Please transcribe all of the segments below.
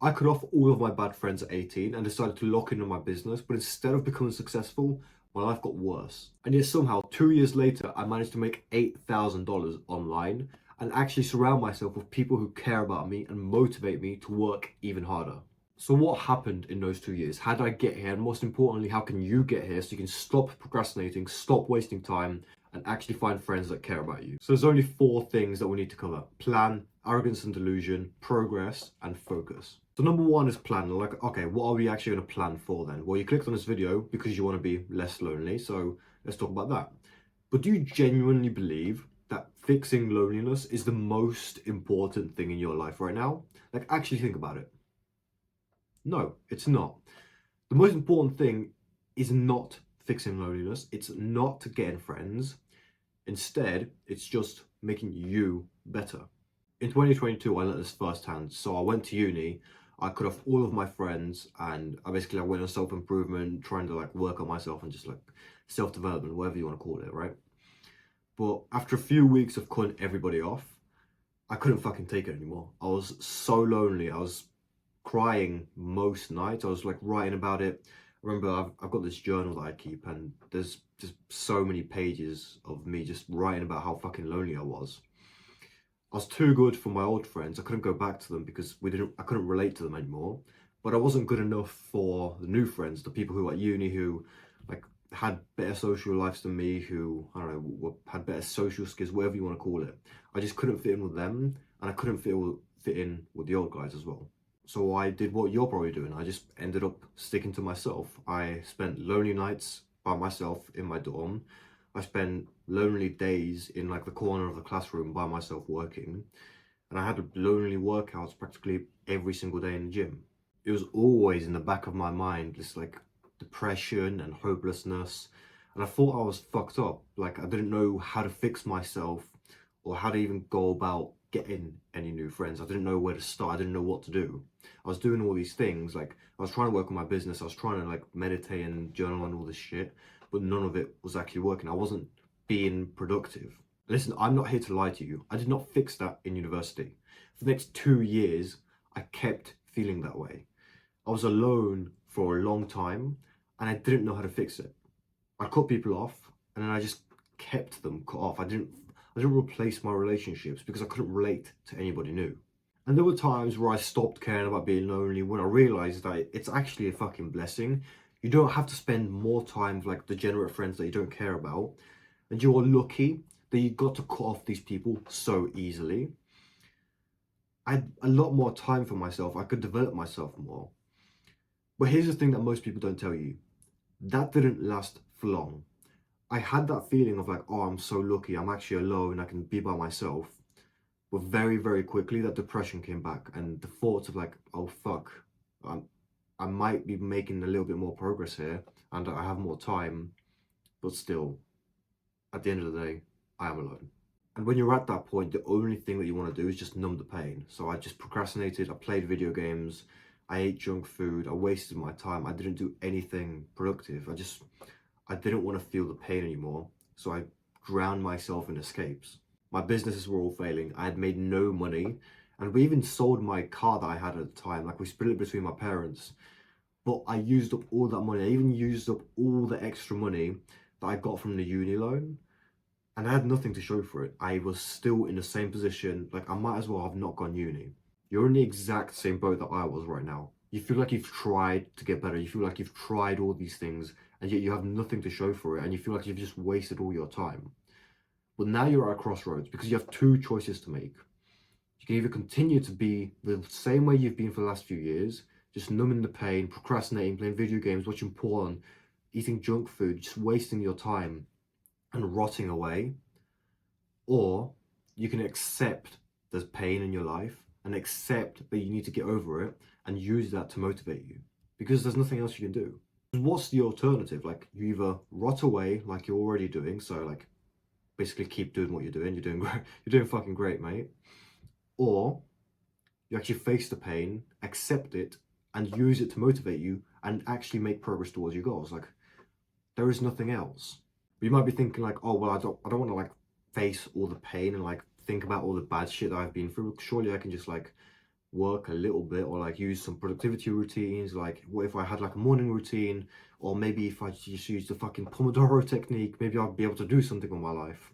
I cut off all of my bad friends at 18 and decided to lock in on my business, but instead of becoming successful, my life got worse. And yet somehow, 2 years later, I managed to make $8,000 online and actually surround myself with people who care about me and motivate me to work even harder. So what happened in those 2 years? How did I get here? And most importantly, how can you get here so you can stop procrastinating, stop wasting time, and actually find friends that care about you? So there's only four things that we need to cover: plan, arrogance and delusion, progress, and focus. So number one is plan. Like, okay, what are we actually going to plan for then? Well, you clicked on this video because you want to be less lonely. So let's talk about that. But do you genuinely believe that fixing loneliness is the most important thing in your life right now? Like, actually think about it. No, it's not. The most important thing is not fixing loneliness. It's not getting friends. Instead, it's just making you better. In 2022, I learned this firsthand. So I went to uni, I cut off all of my friends, and I went on self-improvement, trying to like work on myself and just like self-development, whatever you want to call it, right? But after a few weeks of cutting everybody off, I couldn't fucking take it anymore. I was so lonely. I was crying most nights. I was like writing about it. I remember I've got this journal that I keep, and there's just so many pages of me just writing about how fucking lonely I was. I was too good for my old friends. I couldn't go back to them because I couldn't relate to them anymore. But I wasn't good enough for the new friends, the people who were at uni who like had better social lives than me, who I don't know, had better social skills, whatever you want to call it. I just couldn't fit in with them, and I couldn't fit in with the old guys as well. So I did what you're probably doing. I just ended up sticking to myself. I spent lonely nights by myself in my dorm. I spent lonely days in like the corner of the classroom by myself working. And I had lonely workouts practically every single day in the gym. It was always in the back of my mind, this like depression and hopelessness. And I thought I was fucked up. Like I didn't know how to fix myself or how to even go about getting any new friends. I didn't know where to start. I didn't know what to do. I was doing all these things. Like I was trying to work on my business. I was trying to like meditate and journal and all this shit, but none of it was actually working. I wasn't being productive. Listen, I'm not here to lie to you. I did not fix that in university. For the next 2 years, I kept feeling that way. I was alone for a long time and I didn't know how to fix it. I cut people off and then I just kept them cut off. I didn't replace my relationships because I couldn't relate to anybody new. And there were times where I stopped caring about being lonely when I realized that it's actually a fucking blessing. You don't have to spend more time with like degenerate friends that you don't care about. And you're lucky that you got to cut off these people so easily. I had a lot more time for myself. I could develop myself more. But here's the thing that most people don't tell you. That didn't last for long. I had that feeling of like, oh, I'm so lucky. I'm actually alone. I can be by myself. But very, very quickly, that depression came back. And the thoughts of like, oh, fuck, I might be making a little bit more progress here. And I have more time. But still, at the end of the day, I am alone. And when you're at that point, the only thing that you want to do is just numb the pain. So I just procrastinated. I played video games. I ate junk food. I wasted my time. I didn't do anything productive. I didn't want to feel the pain anymore. So I drowned myself in escapes. My businesses were all failing. I had made no money. And we even sold my car that I had at the time. Like we split it between my parents. But I used up all that money. I even used up all the extra money that I got from the uni loan. And I had nothing to show for it. I was still in the same position. Like I might as well have not gone uni. You're in the exact same boat that I was right now. You feel like you've tried to get better. You feel like you've tried all these things and yet you have nothing to show for it. And you feel like you've just wasted all your time. But now you're at a crossroads because you have two choices to make. You can either continue to be the same way you've been for the last few years, just numbing the pain, procrastinating, playing video games, watching porn, eating junk food, just wasting your time and rotting away. Or you can accept there's pain in your life and accept that you need to get over it and use that to motivate you because there's nothing else you can do. What's the alternative? Like you either rot away like you're already doing, so like basically keep doing what you're doing. You're doing great. You're doing fucking great, mate. Or you actually face the pain, accept it, and use it to motivate you and actually make progress towards your goals. Like there is nothing else. But you might be thinking like, oh well, I don't want to like face all the pain and like think about all the bad shit that I've been through. Surely I can just like work a little bit or like use some productivity routines. Like, what if I had like a morning routine, or maybe if I just use the fucking Pomodoro technique, maybe I'll be able to do something with my life.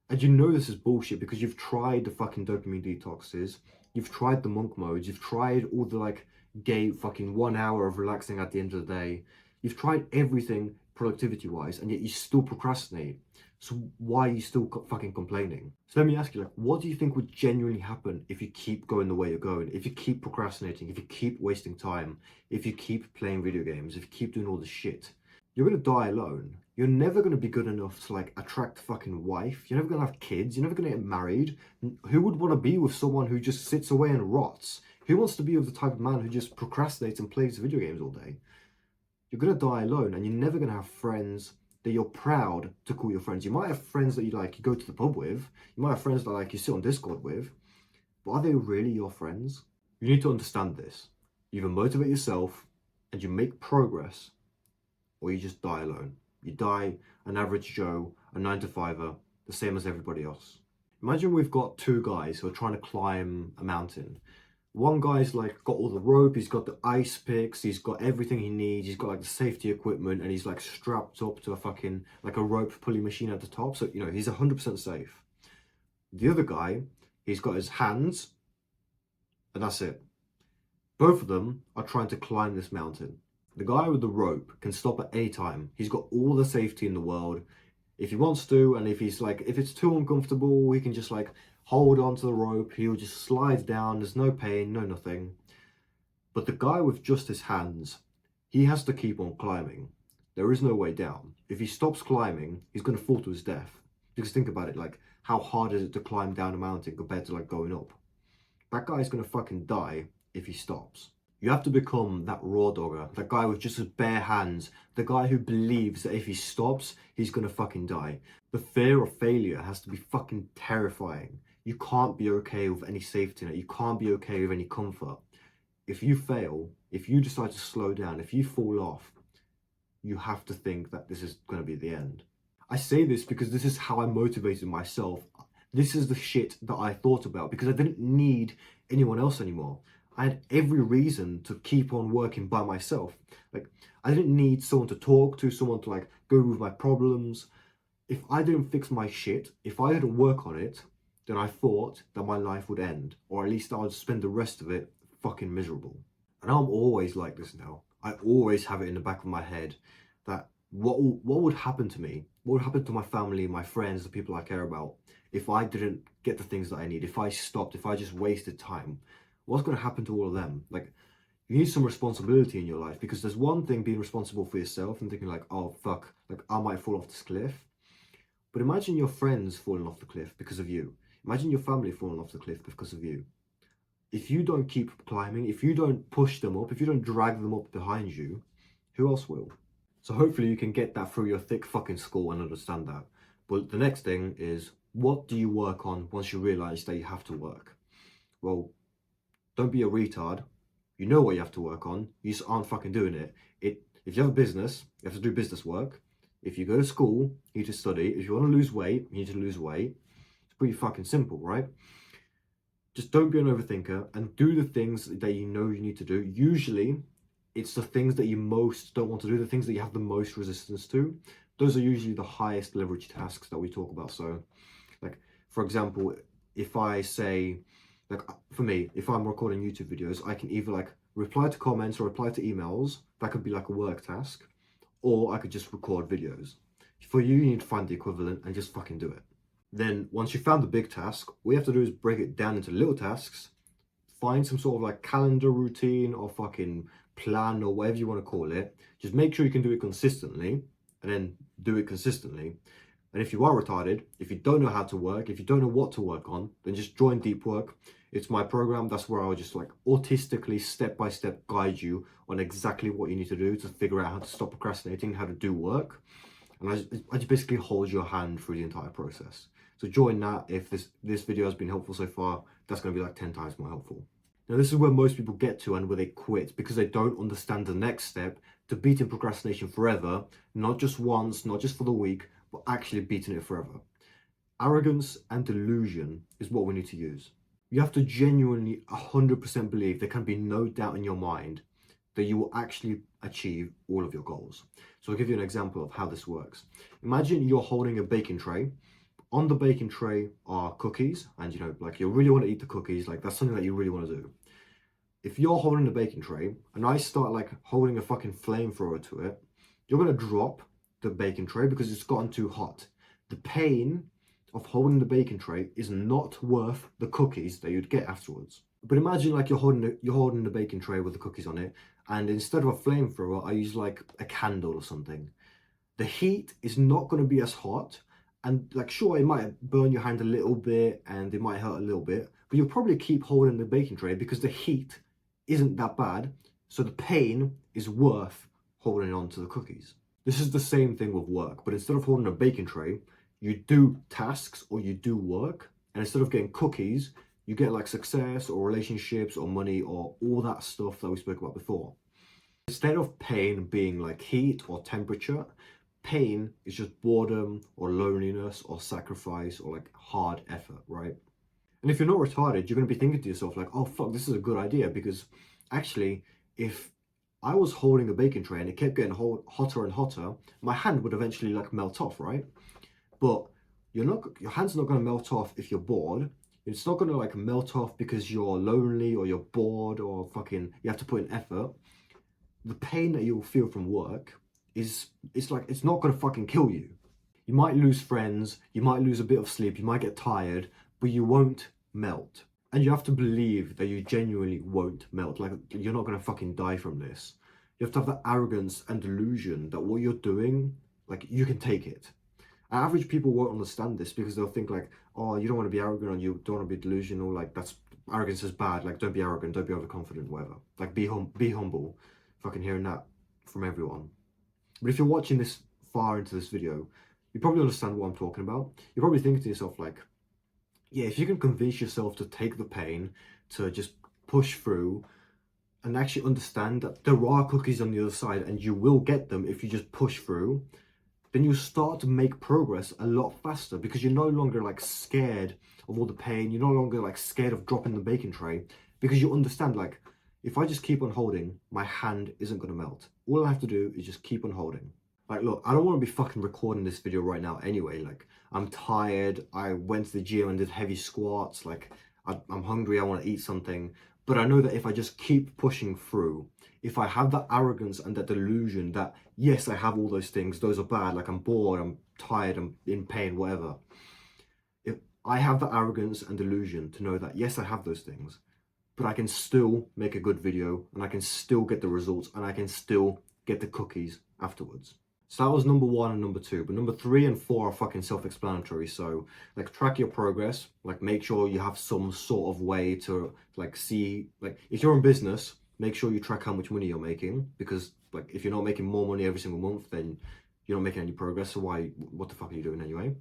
And you know this is bullshit because you've tried the fucking dopamine detoxes, you've tried the monk modes, you've tried all the like gay fucking 1 hour of relaxing at the end of the day. You've tried everything productivity wise, and yet you still procrastinate. So why are you still fucking complaining? So let me ask you, like, what do you think would genuinely happen if you keep going the way you're going? If you keep procrastinating, if you keep wasting time, if you keep playing video games, if you keep doing all this shit? You're gonna die alone. You're never gonna be good enough to like attract a fucking wife. You're never gonna have kids. You're never gonna get married. Who would want to be with someone who just sits away and rots? Who wants to be with the type of man who just procrastinates and plays video games all day? You're gonna die alone, and you're never gonna have friends that you're proud to call your friends. You might have friends that you go to the pub with. You might have friends that like you sit on Discord with, but are they really your friends? You need to understand this. You either motivate yourself and you make progress, or you just die alone. You die an average Joe, a 9 to 5er, the same as everybody else. Imagine we've got two guys who are trying to climb a mountain. One guy's like got all the rope, he's got the ice picks, he's got everything he needs, he's got like the safety equipment, and he's like strapped up to a fucking like a rope pulley machine at the top. So you know he's 100% safe. The other guy, he's got his hands, and that's it. Both of them are trying to climb this mountain. The guy with the rope can stop at any time. He's got all the safety in the world if he wants to, and if he's like, if it's too uncomfortable, he can just like hold on to the rope. He'll just slide down. There's no pain, no nothing. But the guy with just his hands, he has to keep on climbing. There is no way down. If he stops climbing, he's going to fall to his death. Because think about it, like, how hard is it to climb down a mountain compared to like going up? That guy's going to fucking die if he stops. You have to become that raw dogger, that guy with just his bare hands, the guy who believes that if he stops, he's gonna fucking die. The fear of failure has to be fucking terrifying. You can't be okay with any safety net. You can't be okay with any comfort. If you fail, if you decide to slow down, if you fall off, you have to think that this is gonna be the end. I say this because this is how I motivated myself. This is the shit that I thought about because I didn't need anyone else anymore. I had every reason to keep on working by myself. Like, I didn't need someone to talk to, someone to like go with my problems. If I didn't fix my shit, if I didn't work on it, then I thought that my life would end, or at least I would spend the rest of it fucking miserable. And I'm always like this now. I always have it in the back of my head that what would happen to me? What would happen to my family, my friends, the people I care about, if I didn't get the things that I need? If I stopped, if I just wasted time? What's going to happen to all of them? Like, you need some responsibility in your life, because there's one thing being responsible for yourself and thinking like, oh fuck, like I might fall off this cliff. But imagine your friends falling off the cliff because of you. Imagine your family falling off the cliff because of you. If you don't keep climbing, if you don't push them up, if you don't drag them up behind you, who else will? So hopefully you can get that through your thick fucking skull and understand that. But the next thing is, what do you work on once you realize that you have to work? Well, don't be a retard. You know what you have to work on. You just aren't fucking doing it. If you have a business, you have to do business work. If you go to school, you need to study. If you want to lose weight, you need to lose weight. It's pretty fucking simple, right? Just don't be an overthinker and do the things that you know you need to do. Usually, it's the things that you most don't want to do, the things that you have the most resistance to. Those are usually the highest leverage tasks that we talk about. So, like, for example, if I say, like, for me, if I'm recording YouTube videos, I can either like reply to comments or reply to emails. That could be like a work task, or I could just record videos. For you, you need to find the equivalent and just fucking do it. Then once you've found the big task, all you have to do is break it down into little tasks, find some sort of like calendar routine or fucking plan or whatever you want to call it. Just make sure you can do it consistently, and then do it consistently. And if you are retarded, if you don't know how to work, if you don't know what to work on, then just join Deep Work. It's my program. That's where I'll just like autistically, step by step, guide you on exactly what you need to do to figure out how to stop procrastinating, how to do work. And I just basically hold your hand through the entire process. So join that. If this video has been helpful so far, that's going to be like 10 times more helpful. Now, this is where most people get to and where they quit, because they don't understand the next step to beating procrastination forever, not just once, not just for the week, but actually beating it forever. Arrogance and delusion is what we need to use. You have to genuinely 100% believe there can be no doubt in your mind that you will actually achieve all of your goals. So I'll give you an example of how this works. Imagine you're holding a baking tray. On the baking tray are cookies, and you know, like you really want to eat the cookies, like that's something that you really want to do. If you're holding the baking tray and I start like holding a fucking flamethrower to it, you're gonna drop the baking tray because it's gotten too hot. The pain of holding the baking tray is not worth the cookies that you'd get afterwards. But imagine like you're holding the baking tray with the cookies on it, and instead of a flamethrower, I use like a candle or something. The heat is not going to be as hot, and like sure, it might burn your hand a little bit and it might hurt a little bit, but you'll probably keep holding the baking tray because the heat isn't that bad, so the pain is worth holding on to the cookies. This is the same thing with work, but instead of holding a baking tray, you do tasks or you do work, and instead of getting cookies, you get like success or relationships or money or all that stuff that we spoke about before. Instead of pain being like heat or temperature, pain is just boredom or loneliness or sacrifice or like hard effort, right? And if you're not retarded, you're going to be thinking to yourself like, oh fuck, this is a good idea, because actually, if I was holding a baking tray and it kept getting hotter and hotter, my hand would eventually like melt off, right? But your hand's not going to melt off if you're bored. It's not going to like melt off because you're lonely or you're bored or fucking you have to put in effort. The pain that you'll feel from work it's like it's not going to fucking kill you. You might lose friends, you might lose a bit of sleep, you might get tired, but you won't melt. And you have to believe that you genuinely won't melt. Like you're not going to fucking die from this. You have to have that arrogance and delusion that what you're doing, like you can take it. Average people won't understand this because they'll think like, oh, you don't want to be arrogant or you don't want to be delusional. Like that's arrogance is bad. Like don't be arrogant, don't be overconfident, whatever. Like be humble. Fucking hearing that from everyone. But if you're watching this far into this video, you probably understand what I'm talking about. You're probably thinking to yourself like, yeah, if you can convince yourself to take the pain, to just push through, and actually understand that there are cookies on the other side and you will get them if you just push through, then you start to make progress a lot faster because you're no longer like scared of all the pain. You're no longer like scared of dropping the baking tray because you understand like, if I just keep on holding, my hand isn't going to melt. All I have to do is just keep on holding. Like, look, I don't want to be fucking recording this video right now anyway. Like, I'm tired. I went to the gym and did heavy squats. Like, I'm hungry. I want to eat something. But I know that if I just keep pushing through, if I have that arrogance and that delusion that, yes, I have all those things, those are bad. Like, I'm bored, I'm tired, I'm in pain, whatever. If I have that arrogance and delusion to know that, yes, I have those things, but I can still make a good video and I can still get the results and I can still get the cookies afterwards. So that was number 1 and number 2, but number 3 and 4 are fucking self-explanatory. So like track your progress, like make sure you have some sort of way to like see, like if you're in business, make sure you track how much money you're making, because like if you're not making more money every single month, then you're not making any progress. So what the fuck are you doing anyway?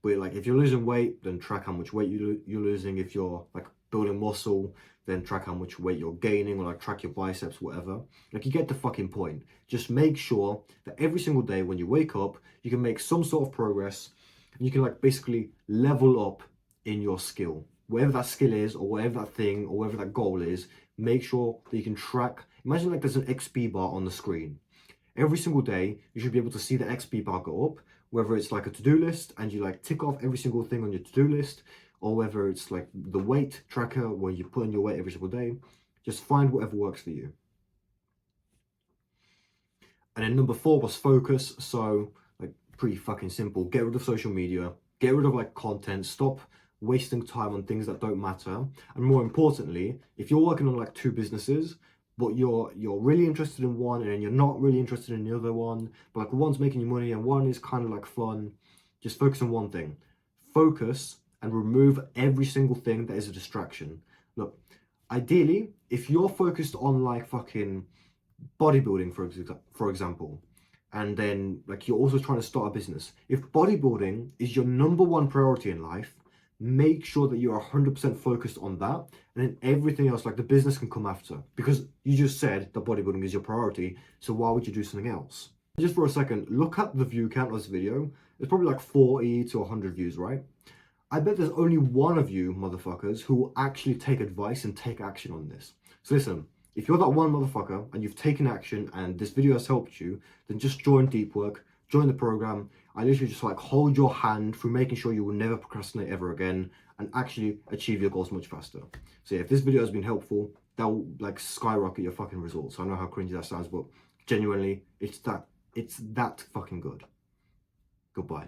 But like if you're losing weight, then track how much weight you're losing. If you're like building muscle, then track how much weight you're gaining, or like track your biceps, whatever. Like you get the fucking point. Just make sure that every single day when you wake up, you can make some sort of progress and you can like basically level up in your skill. Whatever that skill is, or whatever that thing, or whatever that goal is, make sure that you can track. Imagine like there's an XP bar on the screen. Every single day, you should be able to see the XP bar go up, whether it's like a to-do list and you like tick off every single thing on your to-do list, or whether it's like the weight tracker where you put in your weight every single day. Just find whatever works for you. And then number 4 was focus. So like pretty fucking simple. Get rid of social media, get rid of like content, stop wasting time on things that don't matter. And more importantly, if you're working on like 2 businesses, but you're really interested in one and you're not really interested in the other one, but like one's making you money and one is kind of like fun, just focus on one thing. Focus and remove every single thing that is a distraction. Look, ideally, if you're focused on like fucking bodybuilding, for example, and then like you're also trying to start a business, if bodybuilding is your number 1 priority in life, make sure that you're 100% focused on that, and then everything else, like the business, can come after, because you just said that bodybuilding is your priority, so why would you do something else? Just for a second, look at the view count of this video. It's probably like 40 to 100 views, right? I bet there's only one of you motherfuckers who will actually take advice and take action on this. So listen, if you're that one motherfucker and you've taken action and this video has helped you, then just join Deep Work, join the program. I literally just like hold your hand through making sure you will never procrastinate ever again and actually achieve your goals much faster. So yeah, if this video has been helpful, that will like skyrocket your fucking results. I know how cringy that sounds, but genuinely, it's that fucking good. Goodbye.